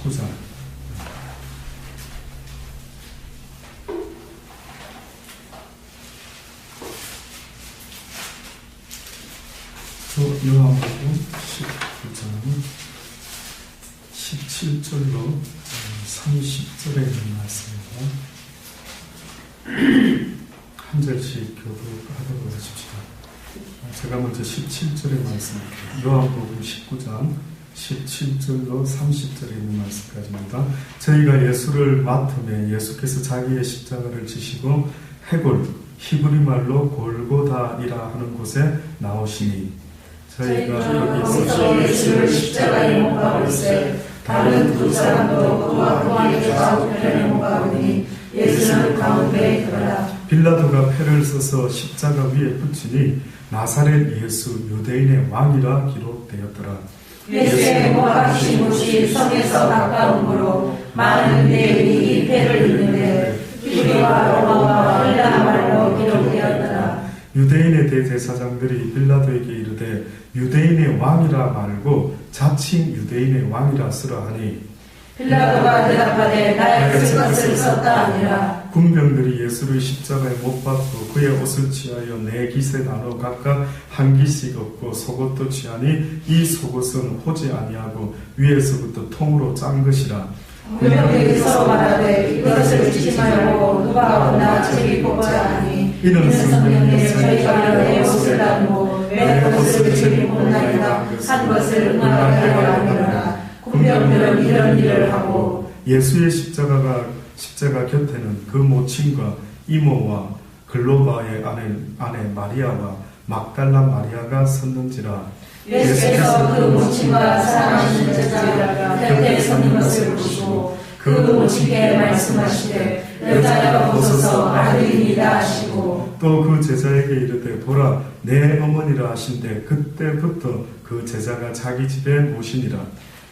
19장. 요한복음 19장 17절로 30절에 있는 말씀입니다. 한 절씩 교독하도록 하십시다. 제가 먼저 17절의 말씀입니다. 요한복음 19장 17절로 30절에 있는 말씀까지입니다. 저희가 예수를 맡음에 예수께서 자기의 십자가를 지시고 해골, 히브리 말로 골고다이라 하는 곳에 나오시니 저희가 거기서 예수를 십자가에 못 박을세 다른 두 사람도 그와 그 안에 좌우편에 못 박으니 예수는 가운데에 있더라. 빌라도가 패를 써서 십자가 위에 붙이니 나사렛 예수 유대인의 왕이라 기록되었더라. 예수의 못 박히신 곳이 성에서 가까우므로 많은 유대인이 이 패를 입는데 히브리와 로마와 헬라 말로 기록되었더라. 유대인의 대제사장들이 빌라도에게 이르되 유대인의 왕이라 말고 자칭 유대인의 왕이라 쓰라 하니 빌라도가 대답하되 나의 쓸 것을 썼다 아니라. 군병들이 예수를 십자가에 못 박고 그의 옷을 취하여 네 깃에 나눠 각각 한 깃씩 얻고 속옷도 취하니 이 속옷은 호지 아니하고 위에서부터 통으로 짠 것이라. 군병들이 서로 말하되 이것을 찢지 말고 누가 얻나 제비 뽑아야 하니 이는 성경에 저희가 내 옷을 나누고 내 옷을 제비 뽑나이다 한 것을 응하게 하려 함이로라. 군병들은 이런 일을 하고 예수의 십자가 곁에는 그 모친과 이모와 글로바의 아내 마리아와 막달라 마리아가 섰는지라. 예수께서 그 모친과 사랑하시는 제자가 곁에 서는 것을 보시고 그 모친께 말씀하시되 여자여 보소서 아들입니다 하시고 또 그 제자에게 이르되 보라 내 어머니라 하신대 그때부터 그 제자가 자기 집에 모시니라.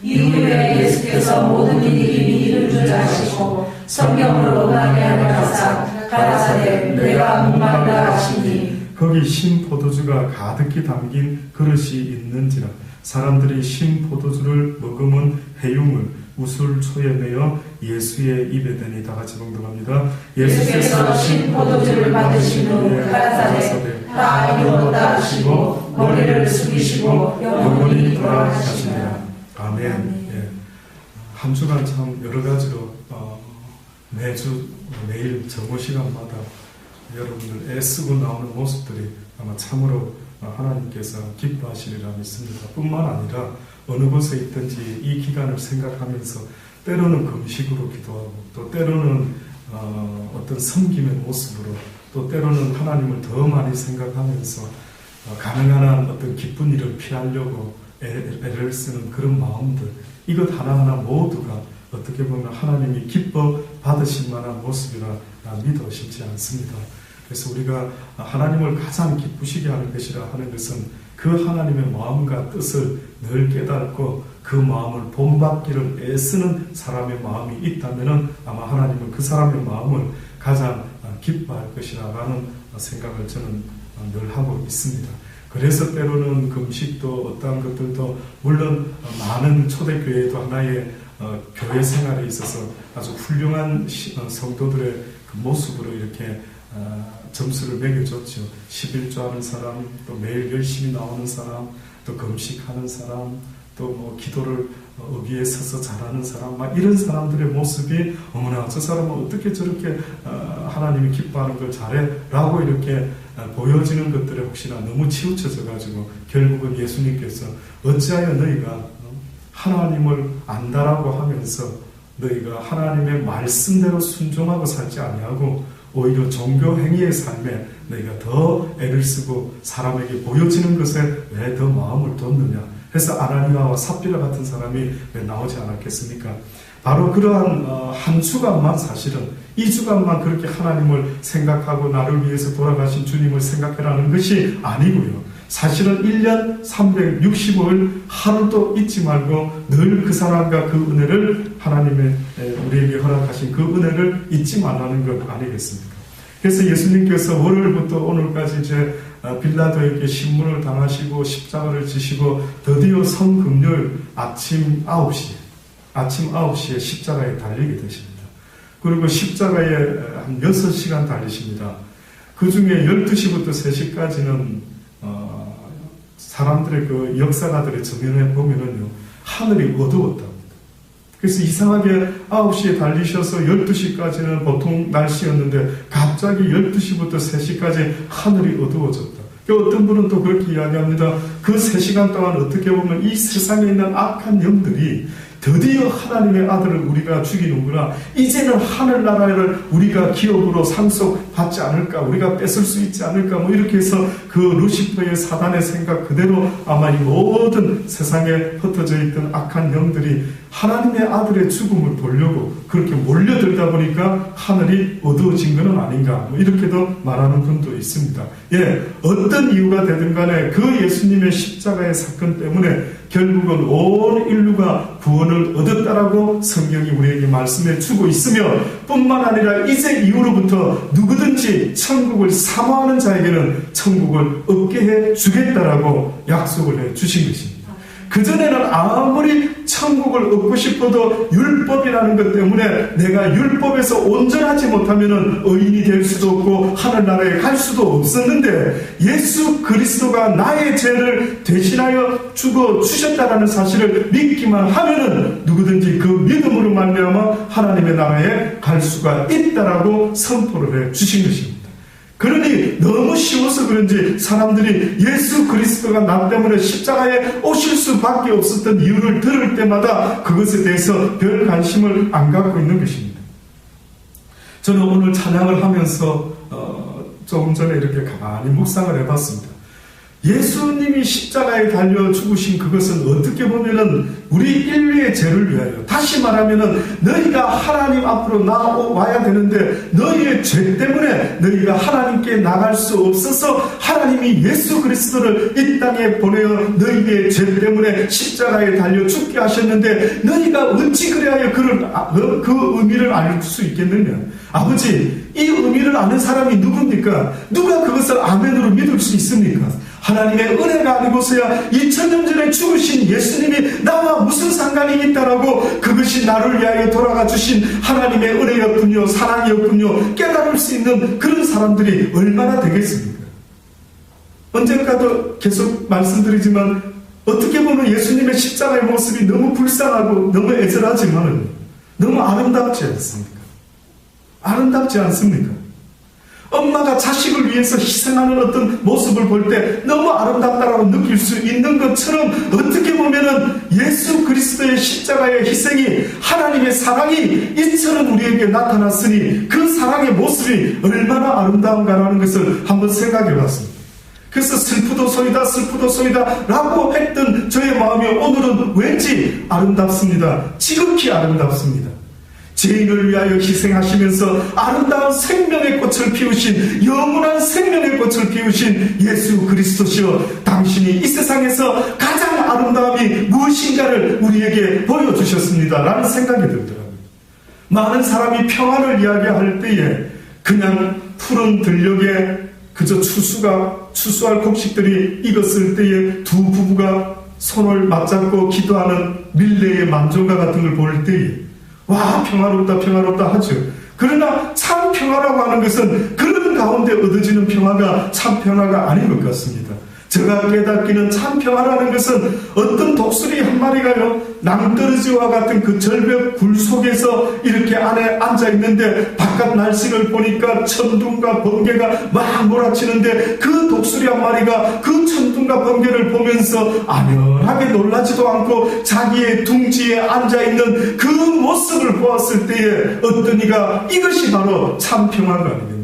이후에 예수께서 모든 일이 이룰 줄 아시고 성경으로 응하게 하려사 가라사대 내가 목마르다 하시니 거기 신 포도주가 가득히 담긴 그릇이 있는지라. 사람들이 신 포도주를 머금은 해융을 우술초에 내어 예수의 입에 대니 다 같이 봉독합니다. 예수께서 신 포도주를 받으신 후 가라사대 다 이루었다 하시고 머리를 숙이시고 영원히 돌아가시니라. 아멘. 예. 한 주간 참 여러 가지로 매일 정오 시간마다 여러분들 애쓰고 나오는 모습들이 아마 참으로 하나님께서 기뻐하시리라 믿습니다. 뿐만 아니라 어느 곳에 있든지 이 기간을 생각하면서 때로는 금식으로 기도하고 또 때로는 어떤 섬김의 모습으로 또 때로는 하나님을 더 많이 생각하면서 가능한 한 어떤 기쁜 일을 피하려고 애를 쓰는 그런 마음들, 이것 하나하나 모두가 어떻게 보면 하나님이 기뻐 받으실 만한 모습이라 믿어 싶지 않습니다. 그래서 우리가 하나님을 가장 기쁘시게 하는 것이라 하는 것은 그 하나님의 마음과 뜻을 늘 깨닫고 그 마음을 본받기를 애쓰는 사람의 마음이 있다면 아마 하나님은 그 사람의 마음을 가장 기뻐할 것이라는 생각을 저는 늘 하고 있습니다. 그래서 때로는 금식도 어떠한 것들도 물론 많은 초대교회도 하나의 교회 생활에 있어서 아주 훌륭한 성도들의 그 모습으로 이렇게 점수를 매겨줬죠. 11조 하는 사람, 또 매일 열심히 나오는 사람, 또 금식하는 사람, 또 뭐 기도를 위에 서서 잘하는 사람, 막 이런 사람들의 모습이 어머나 저 사람은 어떻게 저렇게 하나님이 기뻐하는 걸 잘해? 라고 이렇게 보여지는 것들에 혹시나 너무 치우쳐져 가지고 결국은 예수님께서 어찌하여 너희가 하나님을 안다라고 하면서 너희가 하나님의 말씀대로 순종하고 살지 아니하고 오히려 종교 행위의 삶에 너희가 더 애를 쓰고 사람에게 보여지는 것에 왜 더 마음을 뒀느냐 해서 아나니아와 삽비라 같은 사람이 왜 나오지 않았겠습니까? 바로 그러한 한 주간만 사실은 이 주간만 그렇게 하나님을 생각하고 나를 위해서 돌아가신 주님을 생각해라는 것이 아니고요. 사실은 1년 365일 하루도 잊지 말고 늘 그 사랑과 그 은혜를 하나님의 우리에게 허락하신 그 은혜를 잊지 말라는 것 아니겠습니까? 그래서 예수님께서 월요일부터 오늘까지 이제 빌라도에게 신문을 당하시고 십자가를 지시고 드디어 성금요일 아침 9시 아침 9시에 십자가에 달리게 되십니다. 그리고 십자가에 한 6시간 달리십니다. 그 중에 12시부터 3시까지는 사람들의 그 역사가들의 증언에 보면은요, 하늘이 어두웠답니다. 그래서 이상하게 9시에 달리셔서 12시까지는 보통 날씨였는데 갑자기 12시부터 3시까지 하늘이 어두워졌다. 어떤 분은 또 그렇게 이야기합니다. 그 3시간 동안 어떻게 보면 이 세상에 있는 악한 영들이 드디어 하나님의 아들을 우리가 죽이는구나. 이제는 하늘나라를 우리가 기업으로 상속받지 않을까, 우리가 뺏을 수 있지 않을까, 뭐 이렇게 해서 그 루시퍼의 사단의 생각 그대로 아마 이 모든 세상에 흩어져 있던 악한 영들이 하나님의 아들의 죽음을 보려고 그렇게 몰려들다 보니까 하늘이 어두워진 것은 아닌가, 뭐 이렇게도 말하는 분도 있습니다. 예, 어떤 이유가 되든 간에 그 예수님의 십자가의 사건 때문에 결국은 온 인류가 구원을 얻었다라고 성경이 우리에게 말씀해 주고 있으며, 뿐만 아니라 이제 이후로부터 누구든지 천국을 사모하는 자에게는 천국을 얻게 해 주겠다라고 약속을 해 주신 것입니다. 그전에는 아무리 천국을 얻고 싶어도 율법이라는 것 때문에 내가 율법에서 온전하지 못하면 의인이 될 수도 없고 하늘나라에 갈 수도 없었는데, 예수 그리스도가 나의 죄를 대신하여 죽어 주셨다라는 사실을 믿기만 하면은 누구든지 그 믿음으로 말미암아 하나님의 나라에 갈 수가 있다라고 선포를 해 주신 것입니다. 그러니 너무 쉬워서 그런지 사람들이 예수 그리스도가 나 때문에 십자가에 오실 수밖에 없었던 이유를 들을 때마다 그것에 대해서 별 관심을 안 갖고 있는 것입니다. 저는 오늘 찬양을 하면서 조금 전에 이렇게 가만히 묵상을 해봤습니다. 예수님이 십자가에 달려 죽으신 그것은 어떻게 보면은 우리 인류의 죄를 위하여, 다시 말하면은 너희가 하나님 앞으로 나와야 되는데 너희의 죄 때문에 너희가 하나님께 나갈 수 없어서 하나님이 예수 그리스도를 이 땅에 보내어 너희의 죄 때문에 십자가에 달려 죽게 하셨는데 너희가 어찌 그래야 그 의미를 알 수 있겠느냐. 아버지, 이 의미를 아는 사람이 누굽니까? 누가 그것을 아멘으로 믿을 수 있습니까? 하나님의 은혜가 아니고서야 2000년 전에 죽으신 예수님이 나와 무슨 상관이 있다라고, 그것이 나를 위하여 돌아가 주신 하나님의 은혜였군요, 사랑이었군요, 깨달을 수 있는 그런 사람들이 얼마나 되겠습니까? 언젠가도 계속 말씀드리지만 어떻게 보면 예수님의 십자가의 모습이 너무 불쌍하고 너무 애절하지만 너무 아름답지 않습니까? 아름답지 않습니까? 엄마가 자식을 위해서 희생하는 어떤 모습을 볼 때 너무 아름답다라고 느낄 수 있는 것처럼, 어떻게 보면은 예수 그리스도의 십자가의 희생이, 하나님의 사랑이 이처럼 우리에게 나타났으니 그 사랑의 모습이 얼마나 아름다운가라는 것을 한번 생각해 봤습니다. 그래서 슬프도소이다 라고 했던 저의 마음이 오늘은 왠지 아름답습니다. 지극히 아름답습니다. 죄인을 위하여 희생하시면서 아름다운 생명의 꽃을 피우신, 영원한 생명의 꽃을 피우신 예수 그리스도시여, 당신이 이 세상에서 가장 아름다움이 무엇인가를 우리에게 보여주셨습니다 라는 생각이 들더라고요. 많은 사람이 평화를 이야기할 때에 그냥 푸른 들녘에 그저 추수할 곡식들이 익었을 때에 두 부부가 손을 맞잡고 기도하는 밀레의 만종가 같은 걸 볼 때에 와, 평화롭다 하죠. 그러나 참 평화라고 하는 것은 그런 가운데 얻어지는 평화가 참 평화가 아닌 것 같습니다. 제가 깨닫기는 참 평화라는 것은 어떤 독수리 한 마리가요, 낭떠러지와 같은 그 절벽 굴 속에서 이렇게 안에 앉아있는데 바깥 날씨를 보니까 천둥과 번개가 막 몰아치는데 그 독수리 한 마리가 그 천둥과 번개를 보면서 아련하게 놀라지도 않고 자기의 둥지에 앉아있는 그 모습을 보았을 때에 어떤 이가 이것이 바로 참 평화가 아니겠습니까?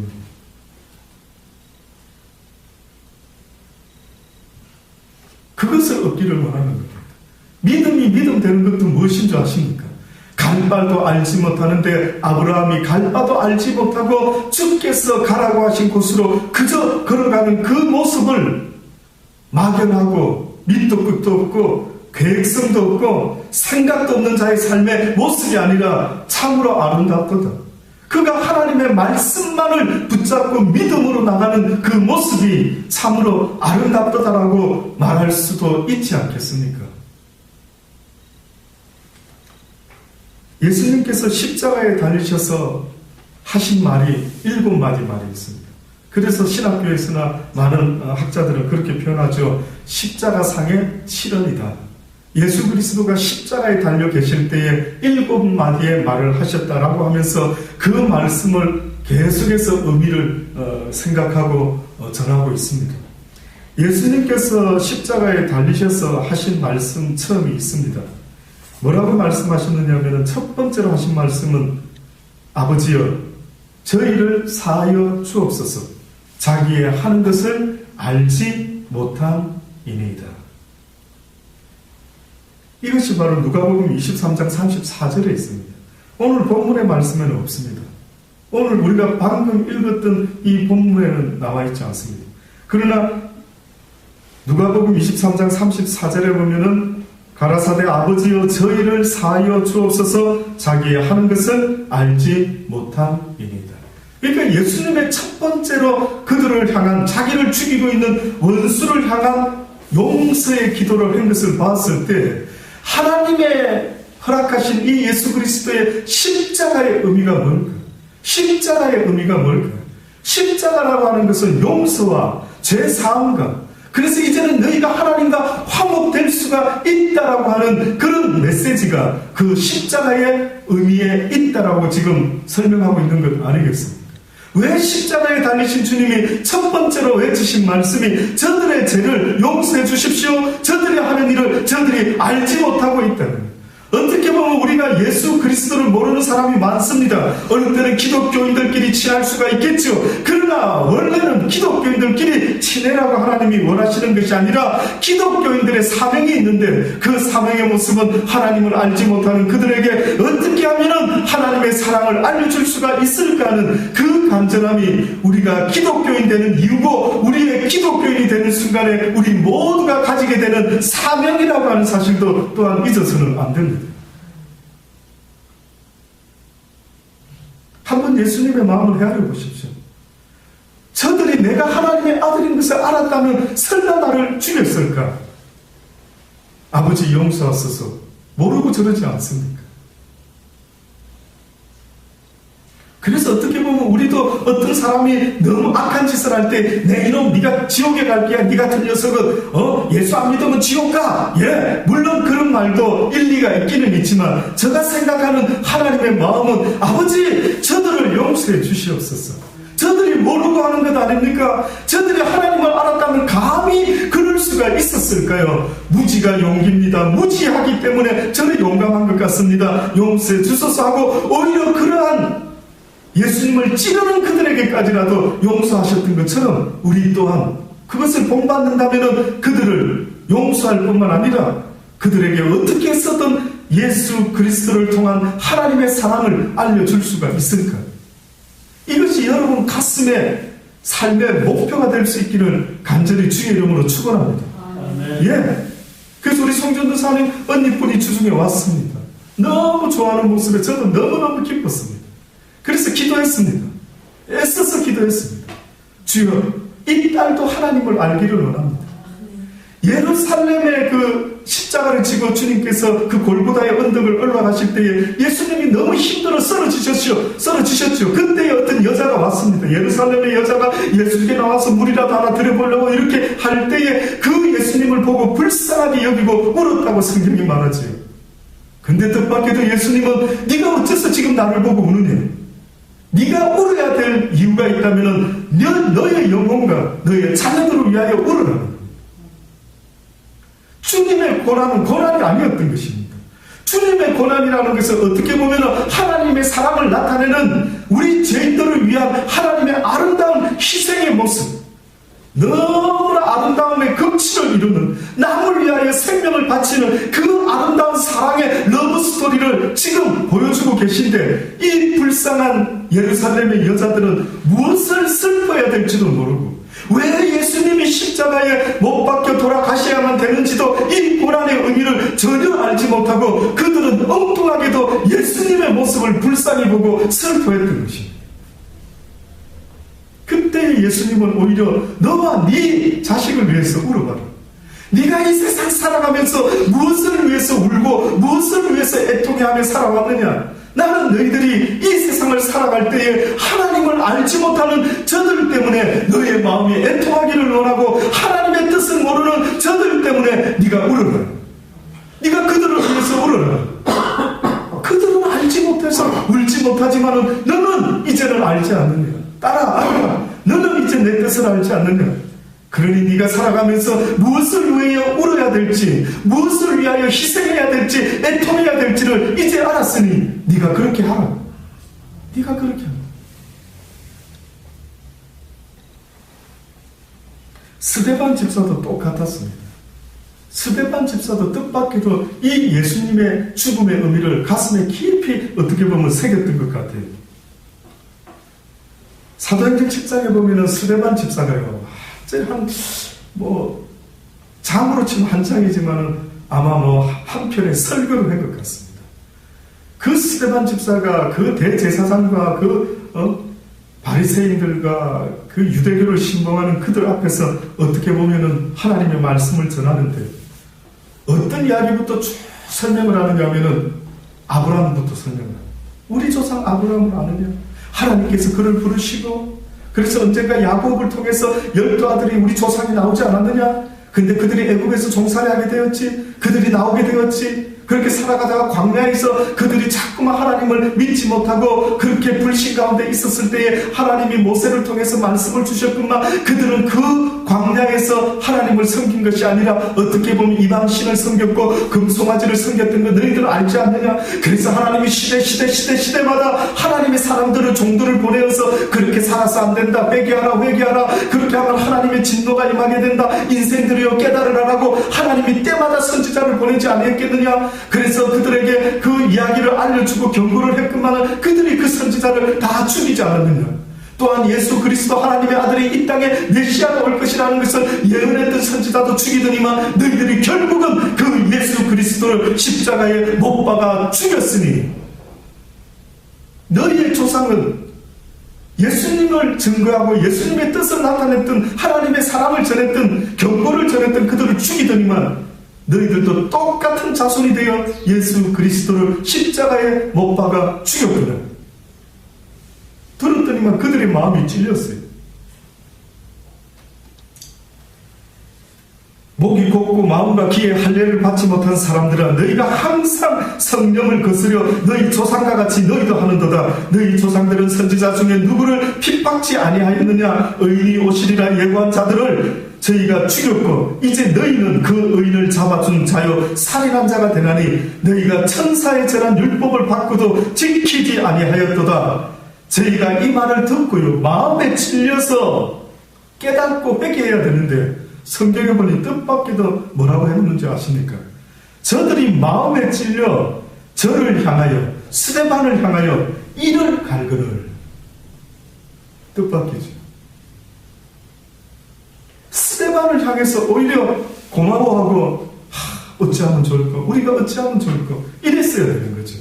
그것을 얻기를 원하는 겁니다. 믿음이 믿음 되는 것도 무엇인 줄 아십니까? 갈바도 알지 못하는데 아브라함이 갈바도 알지 못하고 주께서 가라고 하신 곳으로 그저 걸어가는 그 모습을 막연하고 밑도 끝도 없고 계획성도 없고 생각도 없는 자의 삶의 모습이 아니라 참으로 아름답도다. 그가 하나님의 말씀만을 붙잡고 믿음으로 나가는 그 모습이 참으로 아름답다라고 말할 수도 있지 않겠습니까? 예수님께서 십자가에 달리셔서 하신 말이 7마디 말이 있습니다. 그래서 신학교에서나 많은 학자들은 그렇게 표현하죠. 십자가상의 실언이다. 예수 그리스도가 십자가에 달려 계실 때에 7마디의 말을 하셨다라고 하면서 그 말씀을 계속해서 의미를 생각하고 전하고 있습니다. 예수님께서 십자가에 달리셔서 하신 말씀 처음이 있습니다. 뭐라고 말씀하셨느냐 하면 첫 번째로 하신 말씀은 아버지여 저희를 사하여 주옵소서 자기의 하는 것을 알지 못함이니이다. 이것이 바로 누가복음 23장 34절에 있습니다. 오늘 본문의 말씀에는 없습니다. 오늘 우리가 방금 읽었던 이 본문에는 나와 있지 않습니다. 그러나 누가복음 23장 34절에 보면은 가라사대 아버지여 저희를 사하여 주옵소서 자기의 하는 것을 알지 못함이니이다. 그러니까 예수님의 첫 번째로 그들을 향한 자기를 죽이고 있는 원수를 향한 용서의 기도를 한 것을 봤을 때 하나님의 허락하신 이 예수 그리스도의 십자가의 의미가 뭘까? 십자가의 의미가 뭘까? 십자가라고 하는 것은 용서와 죄 사함과 그래서 이제는 너희가 하나님과 화목될 수가 있다라고 하는 그런 메시지가 그 십자가의 의미에 있다라고 지금 설명하고 있는 것 아니겠습니까? 왜 십자가에 달리신 주님이 첫 번째로 외치신 말씀이 저들의 죄를 용서해 주십시오. 저들이 하는 일을 저들이 알지 못하고 있다는 어떻게 보면 우리가 예수 그리스도를 모르는 사람이 많습니다. 어느 때는 기독교인들끼리 친할 수가 있겠죠. 그러나 원래는 기독교인들끼리 친해라고 하나님이 원하시는 것이 아니라 기독교인들의 사명이 있는데 그 사명의 모습은 하나님을 알지 못하는 그들에게 어떻게 하면 하나님의 사랑을 알려줄 수가 있을까 하는 그 간절함이 우리가 기독교인 되는 이유고 우리의 기독교인이 되는 순간에 우리 모두가 가지게 되는 사명이라고 하는 사실도 또한 잊어서는 안 됩니다. 한번 예수님의 마음을 헤아려 보십시오. 저들이 내가 하나님의 아들인 것을 알았다면 설마 나를 죽였을까? 아버지 용서하소서. 모르고 저러지 않습니까? 그래서 어떻게 보면 우리도 어떤 사람이 너무 악한 짓을 할 때 내 이놈 네가 지옥에 갈 게야. 네 같은 녀석은 예수 안 믿으면 지옥 가. 예, 물론 그런 말도 일리가 있기는 있지만 제가 생각하는 하나님의 마음은 아버지 저들을 용서해 주시옵소서. 저들이 모르고 하는 것 아닙니까? 저들이 하나님을 알았다면 감히 그럴 수가 있었을까요? 무지가 용기입니다. 무지하기 때문에 저는 용감한 것 같습니다. 용서해 주소서 하고 오히려 그러한 예수님을 찌르는 그들에게까지라도 용서하셨던 것처럼 우리 또한 그것을 본받는다면 그들을 용서할 뿐만 아니라 그들에게 어떻게 했었던 예수 그리스도를 통한 하나님의 사랑을 알려줄 수가 있을까? 이것이 여러분 가슴에 삶의 목표가 될 수 있기를 간절히 주의 이름으로 축원합니다. 예. 그래서 우리 송전도사님 언니뿐이 주중에 왔습니다. 너무 좋아하는 모습에 저도 너무너무 기뻤습니다. 그래서 기도했습니다. 애써서 기도했습니다. 주여, 이 딸도 하나님을 알기를 원합니다. 예루살렘의 그 십자가를 지고 주님께서 그 골고다의 언덕을 올라가실 때에 예수님이 너무 힘들어 쓰러지셨죠. 그때에 어떤 여자가 왔습니다. 예루살렘의 여자가 예수님께 나와서 물이라도 하나 드려보려고 이렇게 할 때에 그 예수님을 보고 불쌍하게 여기고 울었다고 성경이 말하지요. 근데 뜻밖에도 예수님은 네가 어째서 지금 나를 보고 우느냐? 네가 울어야 될 이유가 있다면 너의 영혼과 너의 자녀들을 위하여 울어라. 주님의 고난은 고난이 아니었던 것입니다. 주님의 고난이라는 것은 어떻게 보면 하나님의 사랑을 나타내는 우리 죄인들을 위한 하나님의 아름다운 희생의 모습, 너무나 아름다움의 극치를 이루는 남을 위하여 생명을 바치는 그 아름다운 사랑의 러브 스토리를 지금 보여주고 계신데 이 불쌍한 예루살렘의 여자들은 무엇을 슬퍼해야 될지도 모르고 왜 예수님이 십자가에 못 박혀 돌아가셔야만 되는지도 이 고난의 의미를 전혀 알지 못하고 그들은 엉뚱하게도 예수님의 모습을 불쌍히 보고 슬퍼했던 것입니다. 그때 예수님은 오히려 너와 네 자식을 위해서 울어봐라. 네가 이 세상 살아가면서 무엇을 위해서 울고 무엇을 위해서 애통해하며 살아왔느냐? 나는 너희들이 이 세상을 살아갈 때에 하나님을 알지 못하는 저들 때문에 너의 마음이 애통하기를 원하고 하나님의 뜻을 모르는 저들 때문에 네가 울어라. 네가 그들을 위해서 울어라. 그들은 알지 못해서 울지 못하지만 너는 이제는 알지 않느냐? 알아. 너는 이제 내 뜻을 알지 않느냐? 그러니 네가 살아가면서 무엇을 위하여 울어야 될지, 무엇을 위하여 희생해야 될지, 애통해야 될지를 이제 알았으니 네가 그렇게 하라. 네가 그렇게 하라. 스데반 집사도 똑같았습니다. 스데반 집사도 뜻밖에도 이 예수님의 죽음의 의미를 가슴에 깊이 어떻게 보면 새겼던 것 같아요. 사도행전 10장에 보면은 스데반 집사가요, 장으로 치면 한 장이지만은 아마 한 편의 설교를 한 것 같습니다. 그 스데반 집사가 그 대제사장과 바리새인들과 그 유대교를 신봉하는 그들 앞에서 어떻게 보면은 하나님의 말씀을 전하는데 어떤 이야기부터 쭉 설명을 하느냐 하면은 아브라함부터 설명을 합니다. 우리 조상 아브라함을 아느냐? 하나님께서 그를 부르시고 그래서 언젠가 야곱을 통해서 12아들이 우리 조상이 나오지 않았느냐? 근데 그들이 애굽에서 종살이 하게 되었지. 그들이 나오게 되었지. 그렇게 살아가다가 광야에서 그들이 자꾸만 하나님을 믿지 못하고 그렇게 불신 가운데 있었을 때에 하나님이 모세를 통해서 말씀을 주셨구만. 그들은 그 광야에서 하나님을 섬긴 것이 아니라 어떻게 보면 이방신을 섬겼고 금송아지를 섬겼던 거 너희들은 알지 않느냐? 그래서 하나님이 시대마다 하나님의 사람들을 종들을 보내어서 그렇게 살아서 안 된다. 회개하라. 그렇게 하면 하나님의 진노가 임하게 된다. 인생들이여 깨달으라라고 하나님이 때마다 선지자를 보내지 않았겠느냐? 그래서 그들에게 그 이야기를 알려주고 경고를 했건만 그들이 그 선지자를 다 죽이지 않았느냐? 또한 예수 그리스도 하나님의 아들이 이 땅에 메시아가 올 것이라는 것을 예언했던 선지자도 죽이더니만 너희들이 결국은 그 예수 그리스도를 십자가에 못 박아 죽였으니 너희의 조상은 예수님을 증거하고 예수님의 뜻을 나타냈던 하나님의 사랑을 전했던 경고를 전했던 그들을 죽이더니만 너희들도 똑같은 자손이 되어 예수 그리스도를 십자가에 못 박아 죽였구나. 들었더니만 그들의 마음이 찔렸어요. 목이 곱고 마음과 귀에 할례를 받지 못한 사람들아, 너희가 항상 성령을 거스려 너희 조상과 같이 너희도 하는도다. 너희 조상들은 선지자 중에 누구를 핍박지 아니하였느냐? 의인이 오시리라 예고한 자들을 저희가 죽였고 이제 너희는 그 의인을 잡아준 자요 살인한 자가 되나니 너희가 천사의 전한 율법을 받고도 지키지 아니하였도다. 저희가 이 말을 듣고요 마음에 찔려서 깨닫고 회개해야 되는데 성경에 보니 뜻밖에도 뭐라고 해놓는지 아십니까? 저들이 마음에 찔려 저를 향하여 스데반을 향하여 이를 갈거늘. 뜻밖이죠. 스데반을 향해서 오히려 고마워하고 어찌하면 좋을까? 우리가 어찌하면 좋을까? 이랬어야 되는 거죠.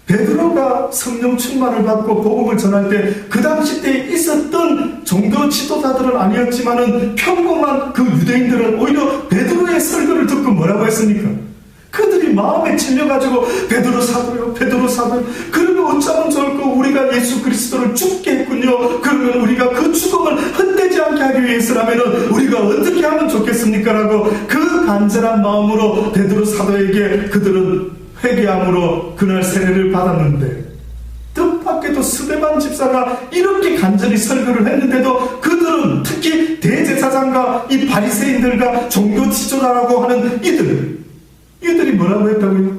베드로가 성령 충만을 받고 복음을 전할 때 그 당시 때 있었던 종교 지도자들은 아니었지만은 평범한 그 유대인들은 오히려 베드로의 설교를 듣고 뭐라고 했습니까? 그들이 마음에 찔려가지고 베드로 사도요 그러면 어쩌면 좋을까? 우리가 예수 그리스도를 죽게 했군요. 그러면 우리가 그 죽음을 헛되지 않게 하기 위해서라면 우리가 어떻게 하면 좋겠습니까? 라고 그 간절한 마음으로 베드로 사도에게 그들은 회개함으로 그날 세례를 받았는데 뜻밖에도 스데반 집사가 이렇게 간절히 설교를 했는데도 그들은 특히 대제사장과 이 바리새인들과 종교 지도자라고 하는 이들이 뭐라고 했다고요?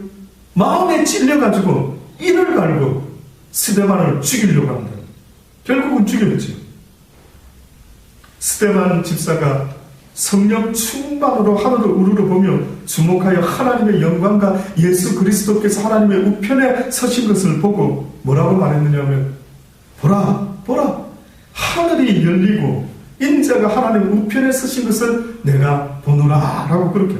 마음에 찔려가지고 이를 갈고 스데반을 죽이려고 한다. 결국은 죽였죠. 스데반 집사가 성령 충만으로 하늘을 우러러 보며 주목하여 하나님의 영광과 예수 그리스도께서 하나님의 우편에 서신 것을 보고 뭐라고 말했느냐면 보라 하늘이 열리고 인자가 하나님의 우편에 서신 것을 내가 보노라 라고 그렇게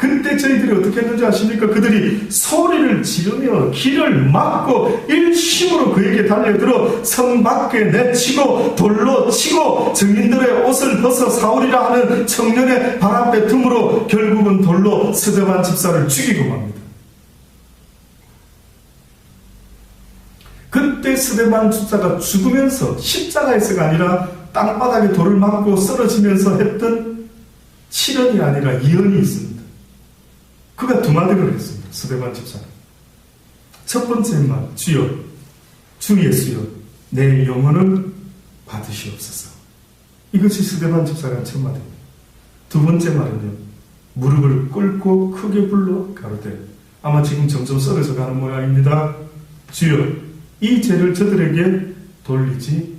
그때 저희들이 어떻게 했는지 아십니까? 그들이 소리를 지르며 길을 막고 일심으로 그에게 달려들어 성 밖에 내치고 돌로 치고 증인들의 옷을 벗어 사울이라 하는 청년의 발 앞에 틈으로 결국은 돌로 스데반 집사를 죽이고 맙니다. 그때 스데반 집사가 죽으면서 십자가에서가 아니라 땅바닥에 돌을 맞고 쓰러지면서 했던 실언이 아니라 예언이 있습니다. 그가 두 마디를 했습니다. 스데반 집사는. 첫 번째 말, 주여, 주 예수여, 내 영혼을 받으시옵소서. 이것이 스데반 집사가 한 첫 마디입니다. 두 번째 말은요, 무릎을 꿇고 크게 불러 가로되, 아마 지금 점점 쓰러져 가는 모양입니다. 주여, 이 죄를 저들에게 돌리지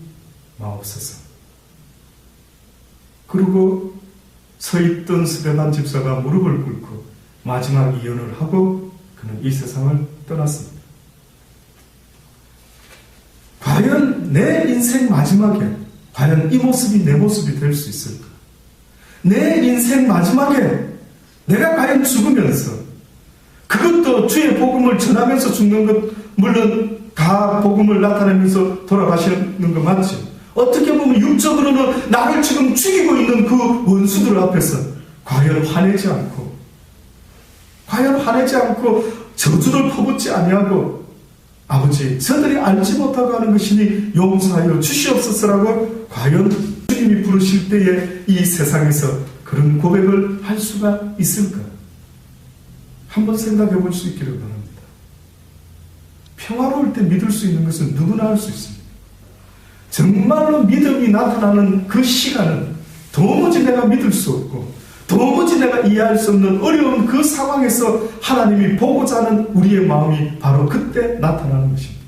마옵소서. 그리고 서 있던 스데반 집사가 무릎을 꿇고 마지막 예언을 하고 그는 이 세상을 떠났습니다. 과연 내 인생 마지막에 과연 이 모습이 내 모습이 될 수 있을까? 내 인생 마지막에 내가 과연 죽으면서 그것도 주의 복음을 전하면서 죽는 것, 물론 다 복음을 나타내면서 돌아가시는 거 맞죠? 어떻게 보면 육적으로는 나를 지금 죽이고 있는 그 원수들 앞에서 과연 화내지 않고 저주를 퍼붓지 아니하고 아버지 저들이 알지 못하고 하는 것이니 용서하여 주시옵소서라고 과연 주님이 부르실 때에 이 세상에서 그런 고백을 할 수가 있을까? 한번 생각해 볼 수 있기를 바랍니다. 평화로울 때 믿을 수 있는 것은 누구나 할 수 있습니다. 정말로 믿음이 나타나는 그 시간은 도무지 내가 믿을 수 없고 도무지 내가 이해할 수 없는 어려운 그 상황에서 하나님이 보고자 하는 우리의 마음이 바로 그때 나타나는 것입니다.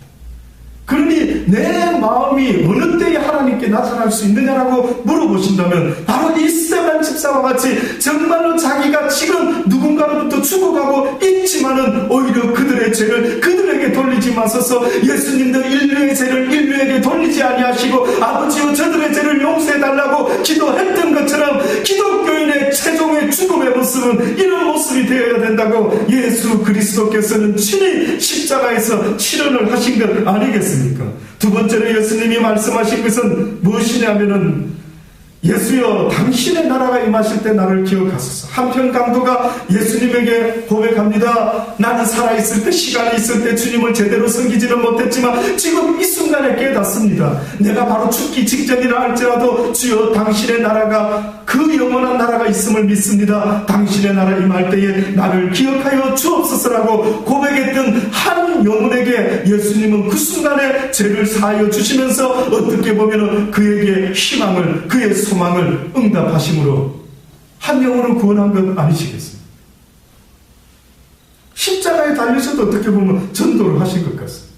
그러니 내 마음이 어느 때에 하나님께 나타날 수 있느냐라고 물어보신다면 바로 이 스데반 집사와 같이 정말로 자기가 지금 누군가로부터 죽어가고 있지만은 오히려 그들의 죄를 그들에게 돌리지 마소서. 예수님도 인류의 죄를 인류에게 돌리지 아니하시고 아버지여 저들의 죄를 용서해달라고 기도했던 것처럼 기독교인의 최종의 죽음의 모습은 이런 모습이 되어야 된다고 예수 그리스도께서는 친히 십자가에서 실현을 하신 것 아니겠습니까? 두 번째로 예수님이 말씀하신 것은 무엇이냐면은 예수여 당신의 나라가 임하실 때 나를 기억하소서. 한편 강도가 예수님에게 고백합니다. 나는 살아있을 때 시간이 있을 때 주님을 제대로 섬기지는 못했지만 지금 이 순간에 깨닫습니다. 내가 바로 죽기 직전이라 할지라도 주여 당신의 나라가 그 영원한 나라가 있음을 믿습니다. 당신의 나라 임할 때에 나를 기억하여 주옵소서라고 고백했던 한 영혼에게 예수님은 그 순간에 죄를 사하여 주시면서 어떻게 보면 그에게 희망을 그의 소망을 응답하심으로 한 영혼을 구원한 것 아니시겠습니까? 십자가에 달리셔도 어떻게 보면 전도를 하신 것 같습니다.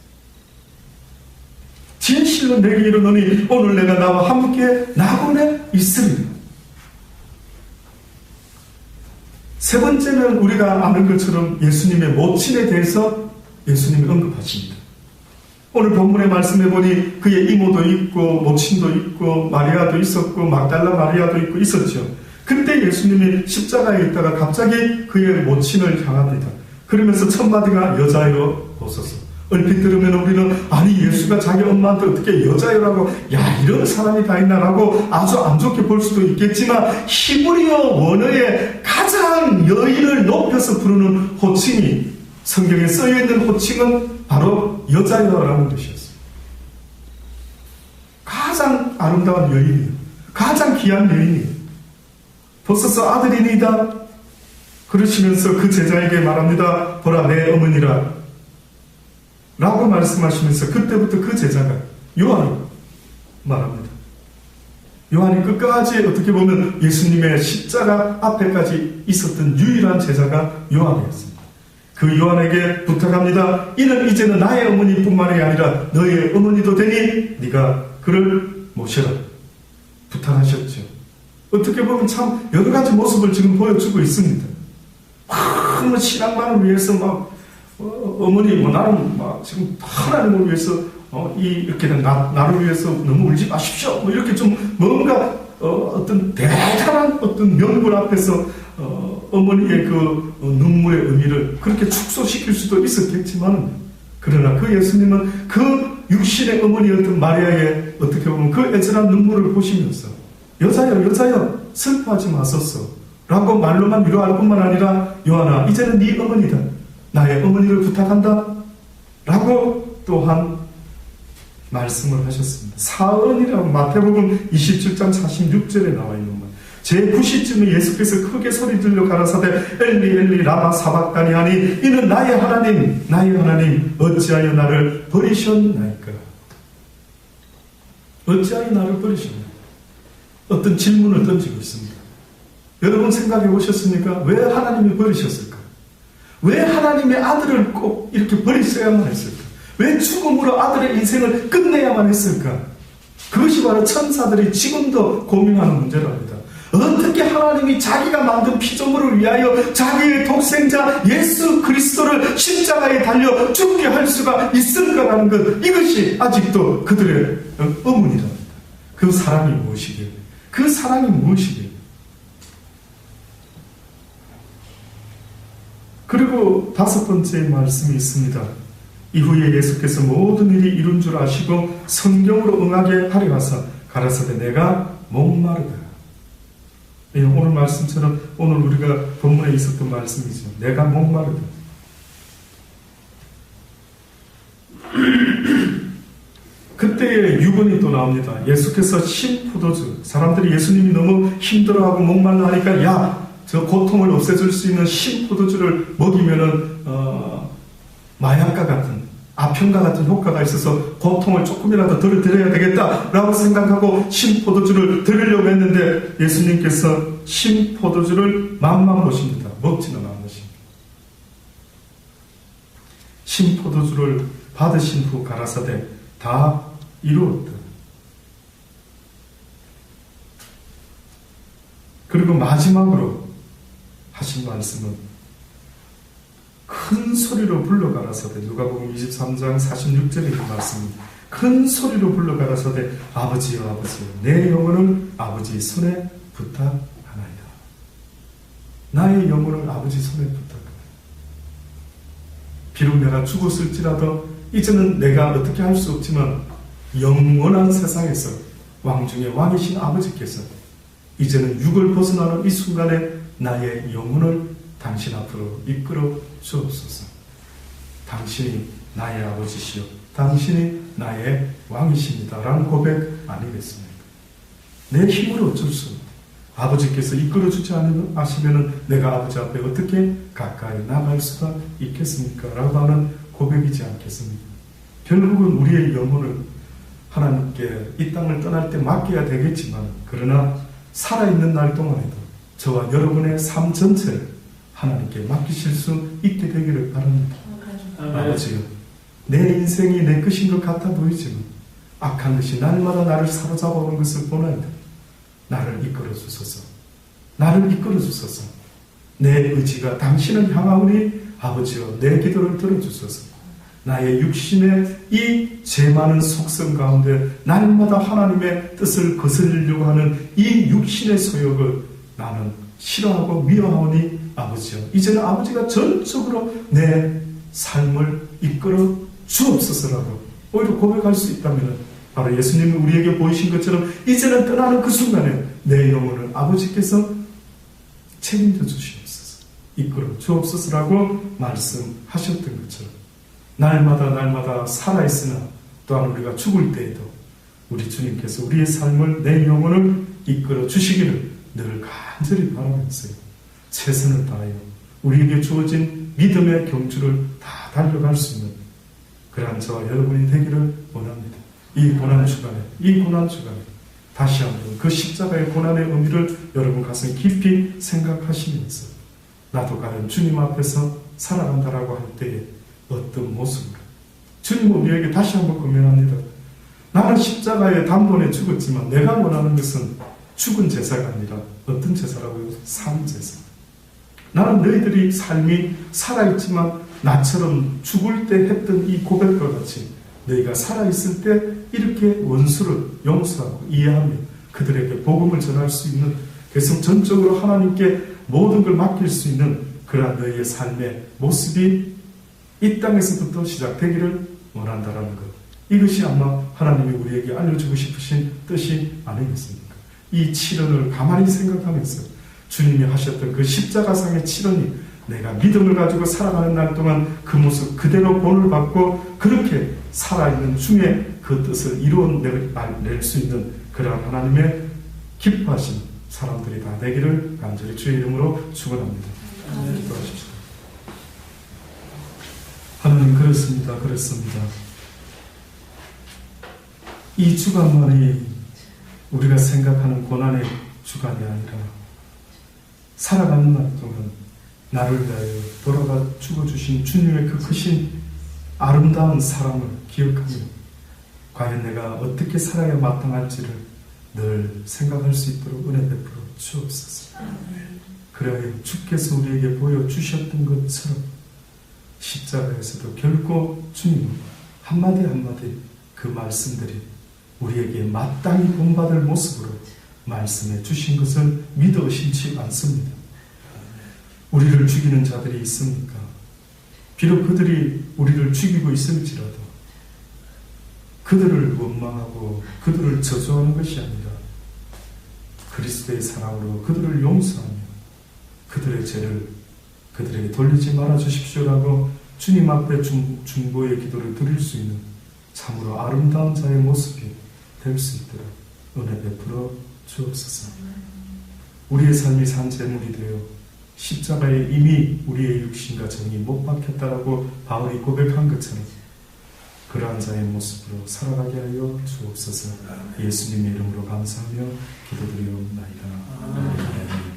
진실로 내게 이르노니 오늘 내가 나와 함께 낙원에 있으리라. 세 번째는 우리가 아는 것처럼 예수님의 모친에 대해서 예수님이 언급하십니다. 오늘 본문에 말씀해 보니 그의 이모도 있고 모친도 있고 마리아도 있었고 막달라 마리아도 있고 있었죠. 그때 예수님이 십자가에 있다가 갑자기 그의 모친을 향합니다. 그러면서 첫 마디가 여자여 보소서. 얼핏 들으면 우리는 아니 예수가 자기 엄마한테 어떻게 여자여라고 야 이런 사람이 다 있나라고 아주 안 좋게 볼 수도 있겠지만 히브리어 원어의 가장 여인을 높여서 부르는 호칭이 성경에 써있는 호칭은 바로 여자여라는 것이었어요. 가장 아름다운 여인이에요. 가장 귀한 여인이에요. 보소서 아들이니이다. 그러시면서 그 제자에게 말합니다. 보라 내 어머니라 라고 말씀하시면서 그때부터 그 제자가 요한이 말합니다. 요한이 끝까지 어떻게 보면 예수님의 십자가 앞에까지 있었던 유일한 제자가 요한이었습니다. 그 요한에게 부탁합니다. 이는 이제는 나의 어머니뿐만이 아니라 너의 어머니도 되니 네가 그를 모셔라. 부탁하셨죠. 어떻게 보면 참 여러 가지 모습을 지금 보여주고 있습니다. 막 신앙만을 위해서 막 어머니 나는 막 지금 하나님을 위해서 이렇게 나를 위해서 너무 울지 마십시오. 이렇게 좀 뭔가 어떤 대단한 어떤 명분 앞에서 어머니의 그 눈물의 의미를 그렇게 축소시킬 수도 있었겠지만, 그러나 그 예수님은 그 육신의 어머니였던 마리아의 어떻게 보면 그 애절한 눈물을 보시면서 여자여 슬퍼하지 마소서 라고 말로만 위로할 뿐만 아니라, 요한아 이제는 네 어머니다, 나의 어머니를 부탁한다 라고 또한 말씀을 하셨습니다. 사언이라고 마태복음 27장 46절에 나와 있는 말. 제9시쯤에 예수께서 크게 소리 들려 가라사대 엘리 엘리 라마 사박다니 하니 이는 나의 하나님 어찌하여 나를 버리셨나이까. 어찌하여 나를 버리셨나이까. 어떤 질문을 던지고 있습니다. 여러분 생각해 보셨습니까? 왜 하나님이 버리셨을까? 왜 하나님의 아들을 꼭 이렇게 버리셔야만 했을까? 왜 죽음으로 아들의 인생을 끝내야만 했을까? 그것이 바로 천사들이 지금도 고민하는 문제랍니다. 어떻게 하나님이 자기가 만든 피조물을 위하여 자기의 독생자 예수 그리스도를 십자가에 달려 죽게 할 수가 있을까라는 것, 이것이 아직도 그들의 의문이랍니다. 그 사랑이 무엇이길? 그 사랑이 무엇이길? 그리고 5번째 말씀이 있습니다. 이후에 예수께서 모든 일이 이룬 줄 아시고 성경으로 응하게 하려 하사 가라사대 내가 목마르다. 오늘 말씀처럼 오늘 우리가 본문에 있었던 말씀이죠. 내가 목마르다. 그때의 유언이 또 나옵니다. 예수께서 신포도주, 사람들이 예수님이 너무 힘들어하고 목말라 하니까 야, 저 고통을 없애줄 수 있는 신포도주를 먹이면은 마약과 같은, 아편과 같은 효과가 있어서 고통을 조금이라도 덜 드려야 되겠다라고 생각하고 신포도주를 드리려고 했는데 예수님께서 신포도주를 맛만 보십니다. 먹지는 않으십니다. 신포도주를 받으신 후 가라사대 다 이루었다. 그리고 마지막으로 하신 말씀은 큰 소리로 불러가라사대, 누가복음 23장 46절의 그 말씀입니다. 큰 소리로 불러가라사대 아버지여 아버지여 내 영혼을 아버지 손에 부탁하나이다. 나의 영혼을 아버지 손에 부탁하나이다. 비록 내가 죽었을지라도 이제는 내가 어떻게 할 수 없지만 영원한 세상에서 왕 중에 왕이신 아버지께서 이제는 육을 벗어나는 이 순간에 나의 영혼을 당신 앞으로 이끌어 주옵소서. 당신이 나의 아버지시요 당신이 나의 왕이십니다 라는 고백 아니겠습니까? 내 힘으로 어쩔 수 없다. 아버지께서 이끌어 주지 않으시면 내가 아버지 앞에 어떻게 가까이 나갈 수가 있겠습니까? 라고 하는 고백이지 않겠습니까? 결국은 우리의 영혼을 하나님께 이 땅을 떠날 때 맡겨야 되겠지만, 그러나 살아있는 날 동안에도 저와 여러분의 삶 전체를 하나님께 맡기실 수 있게 되기를 바랍니다. 아버지요, 내 인생이 내 것인 것 같아 보이지만 악한 것이 날마다 나를 사로잡아 오는 것을 보나이다. 나를 이끌어 주소서. 나를 이끌어 주소서. 내 의지가 당신을 향하오니 아버지여 내 기도를 들어주소서. 나의 육신의 이 죄 많은 속성 가운데 날마다 하나님의 뜻을 거스르려고 하는 이 육신의 소욕을 나는 싫어하고 미워하오니 아버지여 이제는 아버지가 전적으로 내 삶을 이끌어 주옵소서라고 오히려 고백할 수 있다면, 바로 예수님이 우리에게 보이신 것처럼 이제는 떠나는 그 순간에 내 영혼을 아버지께서 책임져 주시옵소서, 이끌어 주옵소서라고 말씀하셨던 것처럼 날마다 살아있으나 또한 우리가 죽을 때에도 우리 주님께서 우리의 삶을, 내 영혼을 이끌어 주시기를 늘 간절히 바라면서요, 최선을 다하여 우리에게 주어진 믿음의 경주를 다 달려갈 수 있는 그러한 저와 여러분이 되기를 원합니다. 이 고난주간에 다시 한번 그 십자가의 고난의 의미를 여러분 가슴 깊이 생각하시면서 나도 과연 주님 앞에서 살아간다라고 할 때에 어떤 모습으로 주님은 우리에게 다시 한번 고면합니다. 나는 십자가의 단번에 죽었지만 내가 원하는 것은 죽은 제사가 아니라 어떤 제사라고요? 산 제사. 나는 너희들이 삶이 살아있지만 나처럼 죽을 때 했던 이 고백과 같이 너희가 살아있을 때 이렇게 원수를 용서하고 이해하며 그들에게 복음을 전할 수 있는 그래서 전적으로 하나님께 모든 걸 맡길 수 있는 그러한 너희의 삶의 모습이 이 땅에서부터 시작되기를 원한다라는 것. 이것이 아마 하나님이 우리에게 알려주고 싶으신 뜻이 아니겠습니까? 이 7원을 가만히 생각하면서 주님이 하셨던 그 십자가상의 7원이 내가 믿음을 가지고 살아가는 날 동안 그 모습 그대로 본을 받고 그렇게 살아있는 중에 그 뜻을 이루어낼 수 있는 그러한 하나님의 기뻐하신 사람들이 다 되기를 간절히 주의 이름으로 축원합니다. 기도하십시오. 하나님 그렇습니다. 이 주간만이 우리가 생각하는 고난의 주간이 아니라 살아가는 날 동안 나를 위하여 돌아가 죽어주신 주님의 그 크신 아름다운 사랑을 기억하며 과연 내가 어떻게 살아야 마땅할지를 늘 생각할 수 있도록 은혜 베풀어 주옵소서. 그래야 주께서 우리에게 보여주셨던 것처럼 십자가에서도 결코 주님은 한마디 한마디 그 말씀들이 우리에게 마땅히 본받을 모습으로 말씀해 주신 것을 믿어 의심치 않습니다. 우리를 죽이는 자들이 있습니까? 비록 그들이 우리를 죽이고 있을지라도 그들을 원망하고 그들을 저주하는 것이 아니라 그리스도의 사랑으로 그들을 용서하며 그들의 죄를 그들에게 돌리지 말아 주십시오라고 주님 앞에 중보의 기도를 드릴 수 있는 참으로 아름다운 자의 모습이 될 수 있도록 은혜 베풀어 주옵소서. 우리의 삶이 산 제물이 되어 십자가에 이미 우리의 육신과 정이 못 박혔다라고 바울이 고백한 것처럼 그러한 자의 모습으로 살아가게 하여 주옵소서. 예수님의 이름으로 감사하며 기도드리옵나이다. 아멘.